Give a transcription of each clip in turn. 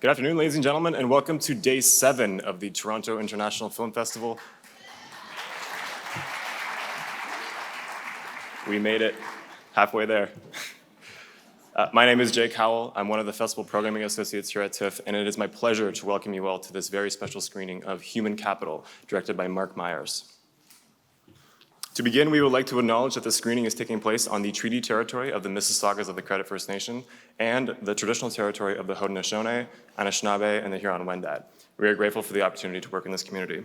Good afternoon, ladies and gentlemen, and welcome to Day 7 of the Toronto International Film Festival. We made it halfway there. My name is Jake Howell. I'm one of the Festival Programming Associates here at TIFF, and it is my pleasure to welcome you all to this very special screening of Human Capital, directed by Marc Meyers. To begin, we would like to acknowledge that this screening is taking place on the treaty territory of the Mississaugas of the Credit First Nation and the traditional territory of the Haudenosaunee, Anishinaabe, and the Huron-Wendat. We are grateful for the opportunity to work in this community.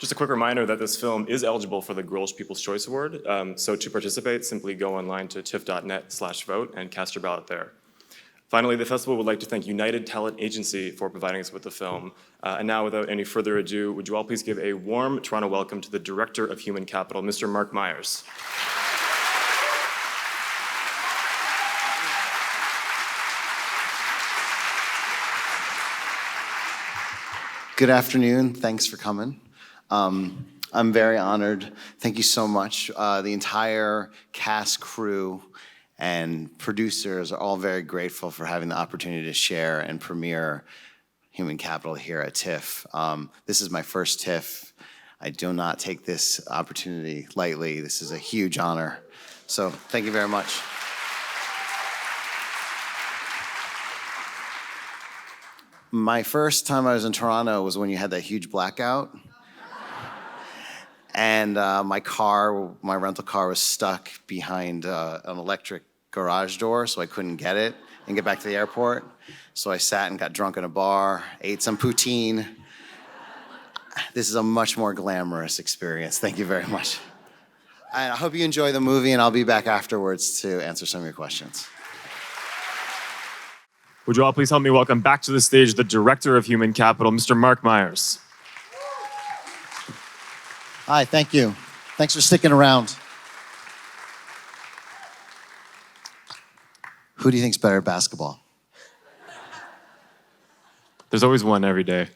Just a quick reminder that this film is eligible for the Grolsch People's Choice Award, so to participate, simply go online to tiff.net/vote and cast your ballot there. Finally, the festival would like to thank United Talent Agency for providing us with the film. And now, without any further ado, would you all please give a warm Toronto welcome to the Director of Human Capital, Mr. Marc Meyers. Good afternoon. Thanks for coming. I'm very honored. Thank you so much. The entire cast, crew, and producers are all very grateful for having the opportunity to share and premiere Human Capital here at TIFF. This is my first TIFF. I do not take this opportunity lightly. This is a huge honor. So thank you very much. My first time I was in Toronto was when you had that huge blackout. And my rental car was stuck behind an electric garage door, so I couldn't get it and get back to the airport. So I sat and got drunk in a bar, ate some poutine. This is a much more glamorous experience. Thank you very much. And I hope you enjoy the movie, and I'll be back afterwards to answer some of your questions. Would you all please help me welcome back to the stage the Director of Human Capital, Mr. Marc Meyers. Hi, thank you. Thanks for sticking around. Who do you think's better at basketball? There's always one every day.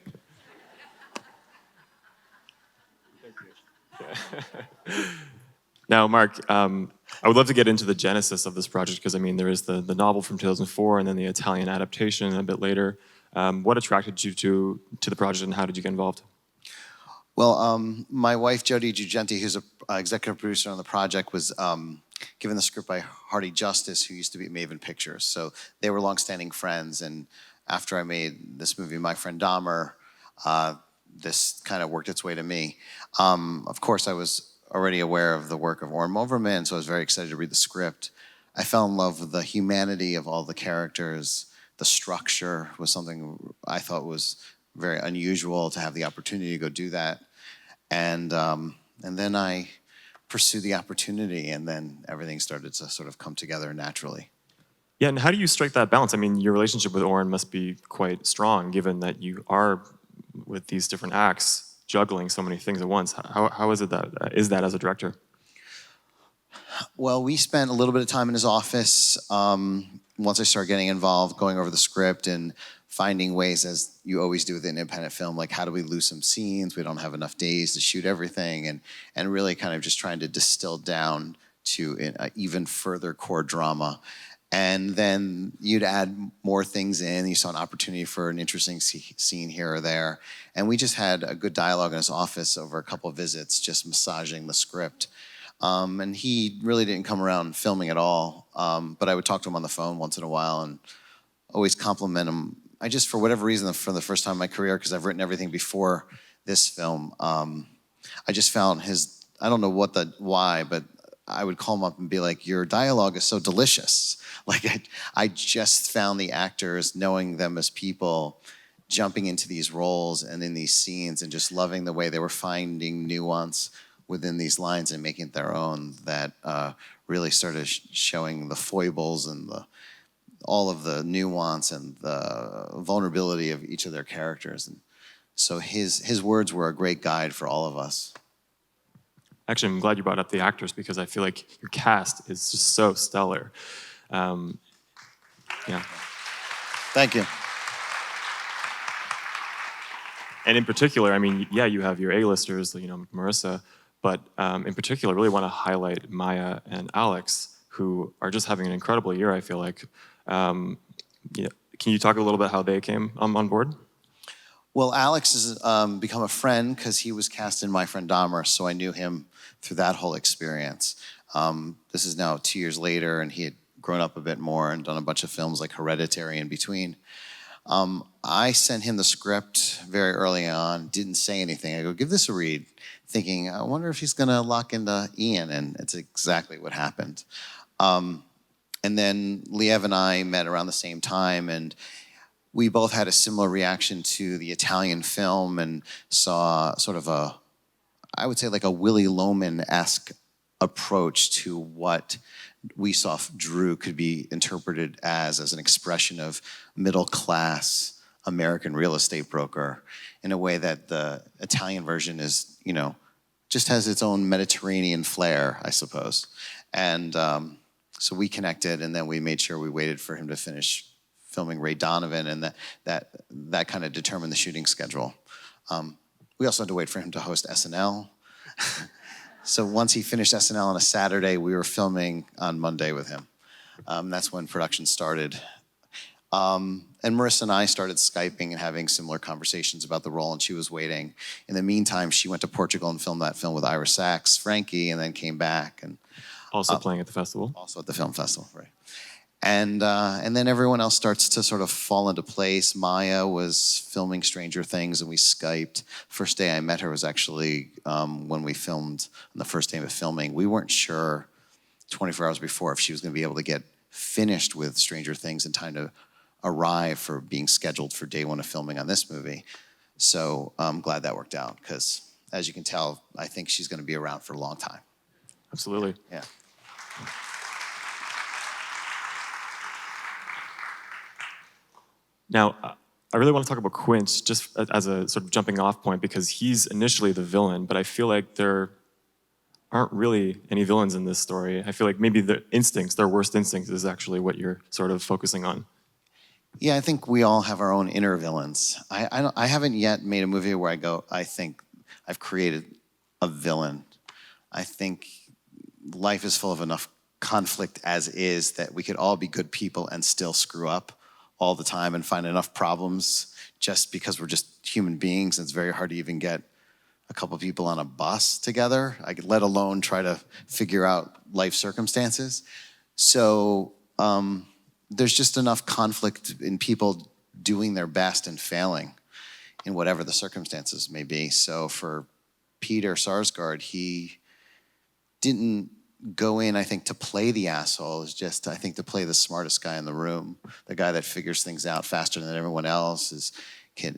Thank you. Now, Marc, I would love to get into the genesis of this project because, I mean, there is the novel from 2004 and then the Italian adaptation a bit later. What attracted you to the project and how did you get involved? Well, my wife, Jody Giugenti, who's an executive producer on the project, was given the script by Hardy Justice, who used to be at Maven Pictures. So they were longstanding friends. And after I made this movie, My Friend Dahmer, this kind of worked its way to me. Of course, I was already aware of the work of Orm Overman, so I was very excited to read the script. I fell in love with the humanity of all the characters. The structure was something I thought was very unusual to have the opportunity to go do that. And then I pursued the opportunity, and then everything started to sort of come together naturally. Yeah, and how do you strike that balance? I mean, your relationship with Oren must be quite strong, given that you are, with these different acts, juggling so many things at once. How is that as a director? Well, we spent a little bit of time in his office once I started getting involved, going over the script and finding ways, as you always do with an independent film, like how do we lose some scenes? We don't have enough days to shoot everything, and really kind of just trying to distill down to an even further core drama. And then you'd add more things in. You saw an opportunity for an interesting scene here or there. And we just had a good dialogue in his office over a couple of visits, just massaging the script. And he really didn't come around filming at all. But I would talk to him on the phone once in a while and always compliment him. I just, for whatever reason, for the first time in my career, because I've written everything before this film, I just found I don't know why, but I would call him up and be like, your dialogue is so delicious. Like, I just found the actors, knowing them as people, jumping into these roles and in these scenes and just loving the way they were finding nuance within these lines and making it their own, that really started showing the foibles and all of the nuance and the vulnerability of each of their characters. And so his words were a great guide for all of us. Actually, I'm glad you brought up the actors because I feel like your cast is just so stellar. Yeah. Thank you. And in particular, I mean, yeah, you have your A-listers, Marissa, but in particular, I really want to highlight Maya and Alex, who are just having an incredible year, I feel like. Yeah. Can you talk a little bit how they came on board? Well, Alex has become a friend because he was cast in My Friend Dahmer, so I knew him through that whole experience. This is now 2 years later, and he had grown up a bit more and done a bunch of films like Hereditary in between. I sent him the script very early on, didn't say anything. I go, give this a read, thinking, I wonder if he's gonna lock into Ian, and it's exactly what happened. And then Liev and I met around the same time, and we both had a similar reaction to the Italian film and saw sort of I would say like a Willy Loman-esque approach to what we saw Drew could be interpreted as an expression of middle-class American real estate broker in a way that the Italian version is, just has its own Mediterranean flair, I suppose. And so we connected, and then we made sure we waited for him to finish filming Ray Donovan, and that kind of determined the shooting schedule. We also had to wait for him to host SNL. So once he finished SNL on a Saturday, we were filming on Monday with him. That's when production started. And Marissa and I started Skyping and having similar conversations about the role, and she was waiting. In the meantime, she went to Portugal and filmed that film with Ira Sachs, Frankie, and then came back. And Also playing at the festival? Also at the film festival, right. And then everyone else starts to sort of fall into place. Maya was filming Stranger Things, and we Skyped. First day I met her was actually when we filmed, on the first day of filming. We weren't sure 24 hours before if she was gonna be able to get finished with Stranger Things in time to arrive for being scheduled for day one of filming on this movie. So I'm glad that worked out, because as you can tell, I think she's gonna be around for a long time. Absolutely. Yeah. Now, I really want to talk about Quint just as a sort of jumping off point, because he's initially the villain, but I feel like there aren't really any villains in this story. I feel like maybe their worst instincts is actually what you're sort of focusing on. Yeah, I think we all have our own inner villains. I haven't yet made a movie where I think I've created a villain. I think life is full of enough conflict as is that we could all be good people and still screw up all the time and find enough problems just because we're just human beings. It's very hard to even get a couple people on a bus together, let alone try to figure out life circumstances. So there's just enough conflict in people doing their best and failing in whatever the circumstances may be. So for Peter Sarsgaard, he didn't go in, I think, to play the asshole. Is just, I think, to play the smartest guy in the room, the guy that figures things out faster than everyone else,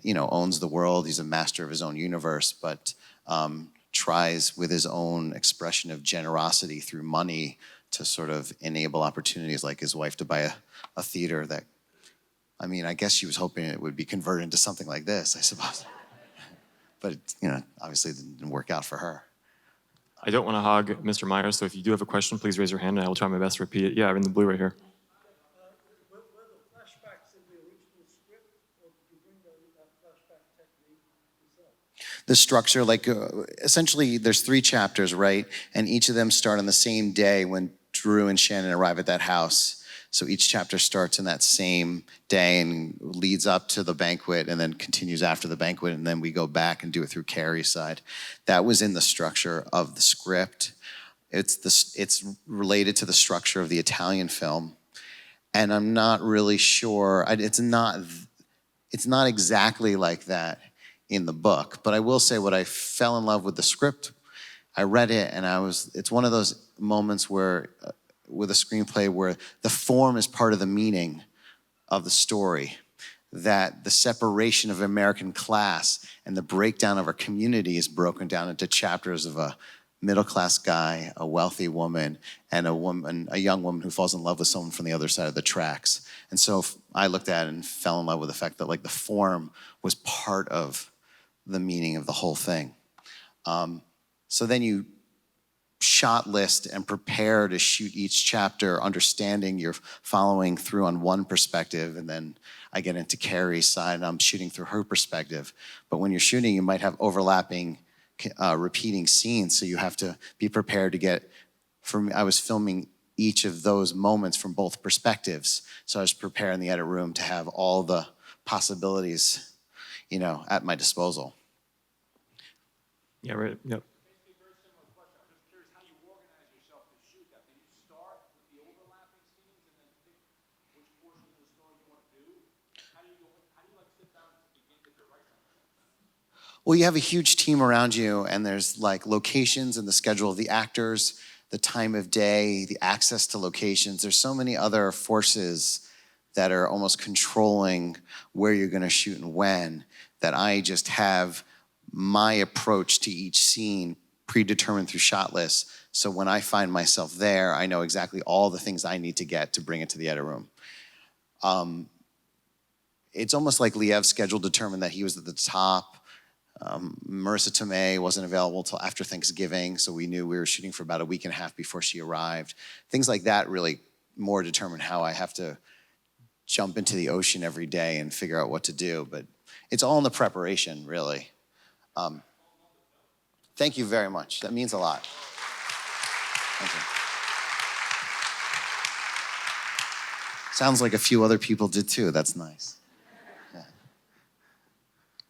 owns the world. He's a master of his own universe, but tries with his own expression of generosity through money to sort of enable opportunities, like his wife to buy a theater that, I guess she was hoping it would be converted into something like this, I suppose. But, obviously it didn't work out for her. I don't want to hog Mr. Meyers, so if you do have a question, please raise your hand and I will try my best to repeat it. Yeah, I'm in the blue right here. Were the flashbacks in the original script, or did you bring that flashback technique yourself? The structure, essentially there's 3 chapters, right? And each of them start on the same day when Drew and Shannon arrive at that house. So each chapter starts in that same day and leads up to the banquet and then continues after the banquet, and then we go back and do it through Carrie's side. That was in the structure of the script. It's related to the structure of the Italian film, and I'm not really sure. It's not exactly like that in the book, but I will say what I fell in love with the script. I read it and it's one of those moments where with a screenplay where the form is part of the meaning of the story, that the separation of American class and the breakdown of our community is broken down into chapters of a middle-class guy, a wealthy woman, and a young woman who falls in love with someone from the other side of the tracks. And so I looked at it and fell in love with the fact that the form was part of the meaning of the whole thing. So then you shot list and prepare to shoot each chapter, understanding you're following through on one perspective, and then I get into Carrie's side and I'm shooting through her perspective. But when you're shooting, you might have overlapping, repeating scenes, so you have to be prepared to get, I was filming each of those moments from both perspectives. So I was preparing the edit room to have all the possibilities, at my disposal. Yeah, right. Yep. Basically, very similar question. I'm just curious how you organize yourself to shoot that. Do you start with the overlapping scenes and then pick which portions of the story you want to do? How do you like sit down to begin to write something? Well, you have a huge team around you, and there's like locations and the schedule of the actors, the time of day, the access to locations. There's so many other forces that are almost controlling where you're going to shoot and when, that I just have my approach to each scene predetermined through shot lists. So when I find myself there, I know exactly all the things I need to get to bring it to the edit room. It's almost like Liev's schedule determined that he was at the top. Marissa Tomei wasn't available till after Thanksgiving, so we knew we were shooting for about a week and a half before she arrived. Things like that really more determine how I have to jump into the ocean every day and figure out what to do, but it's all in the preparation, really. Thank you very much. That means a lot. Thank you. Sounds like a few other people did too. That's nice.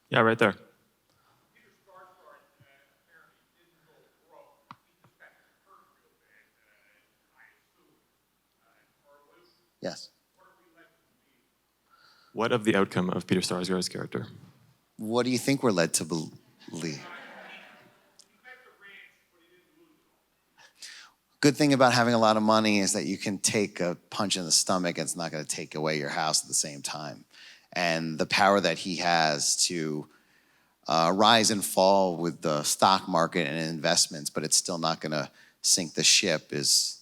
Yeah, right there. Peter Skarsgård apparently didn't go broke. He just got hurt real bad, I assume. Yes. What are we led to believe? What of the outcome of Peter Sarsgaard's character? What do you think we're led to believe? He met the ranch, but he didn't lose it all. Good thing about having a lot of money is that you can take a punch in the stomach and it's not going to take away your house at the same time. And the power that he has to rise and fall with the stock market and investments, but it's still not going to sink the ship, is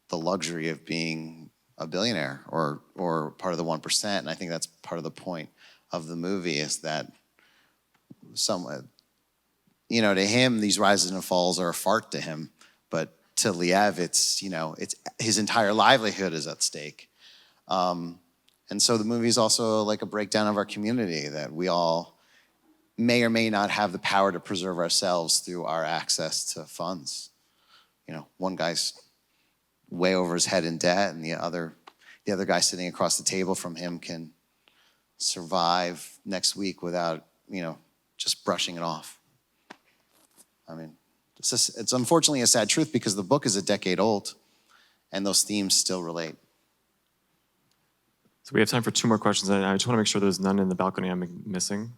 the luxury of being a billionaire or part of the 1%. And I think that's part of the point of the movie, is that to him, these rises and falls are a fart to him, but to Liev, it's his entire livelihood is at stake. And so the movie is also like a breakdown of our community, that we all may or may not have the power to preserve ourselves through our access to funds. One guy's way over his head in debt, and the other guy sitting across the table from him can survive next week without, just brushing it off. I mean, it's unfortunately a sad truth, because the book is a decade old and those themes still relate. So we have time for 2 more questions. And I just want to make sure there's none in the balcony I'm missing.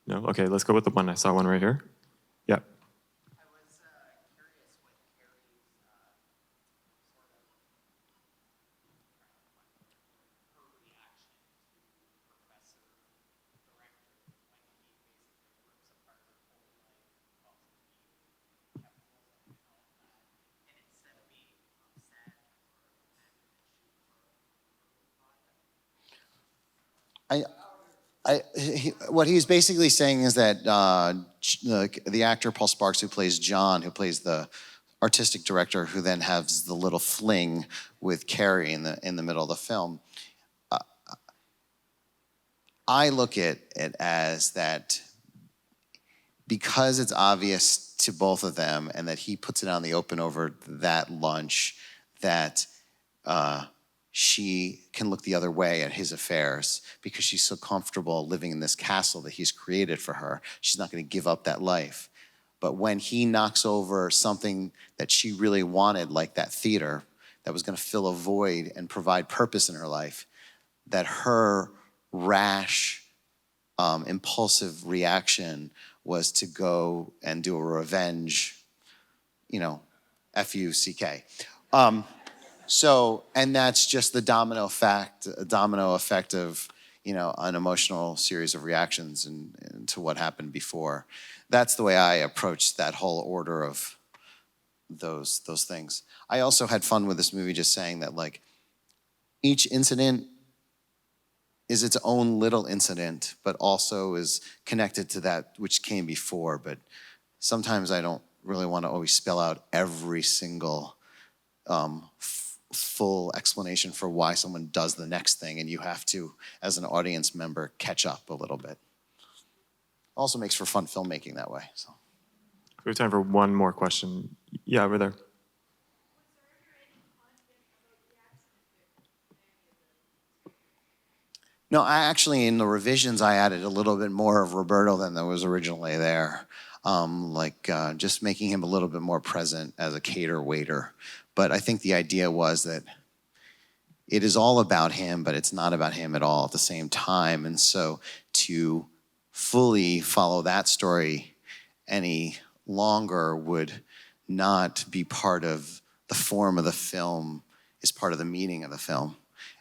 No? Okay, let's go with the one. I saw one right here. Yeah. I was curious what Carrie's sort of her reaction to professor director, like he basically rips apart her whole life, calls her evil, kept rules on and all of that, and instead of being upset or mad that she for her project. What he's basically saying is that the actor Paul Sparks, who plays John, who plays the artistic director, who then has the little fling with Carrie in the middle of the film, I look at it as that because it's obvious to both of them, and that he puts it on the open over that lunch, that she can look the other way at his affairs because she's so comfortable living in this castle that he's created for her. She's not going to give up that life. But when he knocks over something that she really wanted, like that theater that was going to fill a void and provide purpose in her life, that her rash, impulsive reaction was to go and do a revenge, F-U-C-K. And that's just the domino effect of, an emotional series of reactions and to what happened before. That's the way I approach that whole order of those things. I also had fun with this movie, just saying that like each incident is its own little incident, but also is connected to that which came before. But sometimes I don't really want to always spell out every single full explanation for why someone does the next thing, and you have to, as an audience member, catch up a little bit. Also makes for fun filmmaking that way. So. We have time for one more question. Yeah, over there. Was there ever any conflict about No, I actually, in the revisions, I added a little bit more of Roberto than there was originally there. Just making him a little bit more present as a cater waiter. But I think the idea was that it is all about him, but it's not about him at all at the same time. And so to fully follow that story any longer would not be part of the form of the film, is part of the meaning of the film.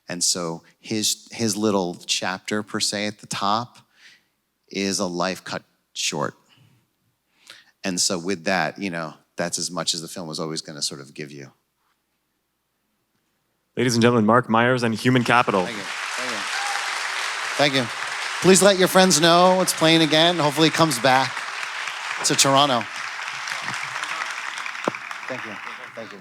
And so his little chapter, per se, at the top is a life cut short. And so with that, that's as much as the film was always going to sort of give you. Ladies and gentlemen, Marc Meyers and Human Capital. Thank you. Thank you. Thank you. Please let your friends know it's playing again. Hopefully it comes back to Toronto. Thank you. Thank you.